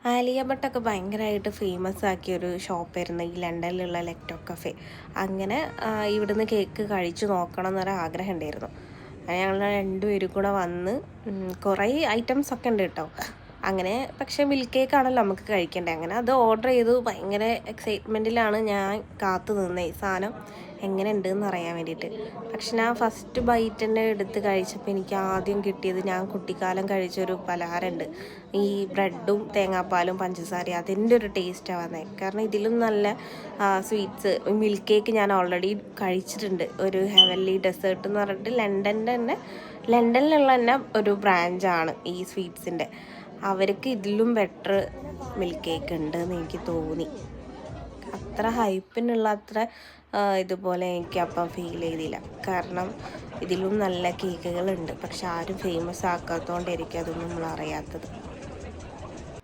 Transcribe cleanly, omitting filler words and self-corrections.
ആലിയ ഭട്ടൊക്കെ ഭയങ്കരമായിട്ട് ഫേമസ് ആക്കിയൊരു ഷോപ്പായിരുന്നു ഈ ലണ്ടനിലുള്ള ലെക്ടോ കഫേ. അങ്ങനെ ഇവിടുന്ന് കേക്ക് കഴിച്ചു നോക്കണം എന്നൊരു ആഗ്രഹം ഉണ്ടായിരുന്നു. ഞങ്ങൾ രണ്ടുപേരും കൂടെ വന്ന് കുറേ ഐറ്റംസ് ഒക്കെ ഉണ്ട് കേട്ടോ. അങ്ങനെ പക്ഷേ മിൽക്ക് കേക്കാണല്ലോ നമുക്ക് കഴിക്കേണ്ടത്. അങ്ങനെ അത് ഓർഡർ ചെയ്തു. ഭയങ്കര എക്സൈറ്റ്മെൻറ്റിലാണ് ഞാൻ കാത്തു നിന്നത് ഈ സാധനം എങ്ങനെ ഉണ്ടെന്ന് അറിയാൻ വേണ്ടിയിട്ട്. പക്ഷെ ഞാൻ ഫസ്റ്റ് ബൈറ്റ് തന്നെ എടുത്ത് കഴിച്ചപ്പോൾ എനിക്ക് ആദ്യം കിട്ടിയത് ഞാൻ കുട്ടിക്കാലം കഴിച്ചൊരു പലഹാരമുണ്ട്, ഈ ബ്രെഡും തേങ്ങാപ്പാലും പഞ്ചസാരയും. അതിൻ്റെ ഒരു ടേസ്റ്റാണ് വന്നത്. കാരണം ഇതിലും നല്ല സ്വീറ്റ്സ് മിൽക്ക് കേക്ക് ഞാൻ ഓൾറെഡി കഴിച്ചിട്ടുണ്ട്. ഒരു ഹെവൻലി ഡെസേർട്ട് എന്ന് പറഞ്ഞിട്ട് ലണ്ടനിലുള്ള തന്നെ ഒരു ബ്രാഞ്ചാണ് ഈ സ്വീറ്റ്സിൻ്റെ. അവർക്ക് ഇതിലും ബെറ്റർ മിൽക്ക് കേക്ക് ഉണ്ട് എന്ന് എനിക്ക് തോന്നി. അത്ര ഹൈപ്പിനുള്ള അത്ര ഇതുപോലെ എനിക്ക് അപ്പം ഫീൽ ചെയ്തില്ല. കാരണം ഇതിലും നല്ല കേക്കുകളുണ്ട്, പക്ഷെ ആരും ഫേമസ് ആക്കാത്തതുകൊണ്ടായിരിക്കും അതൊന്നും നമ്മൾ അറിയാത്തത്.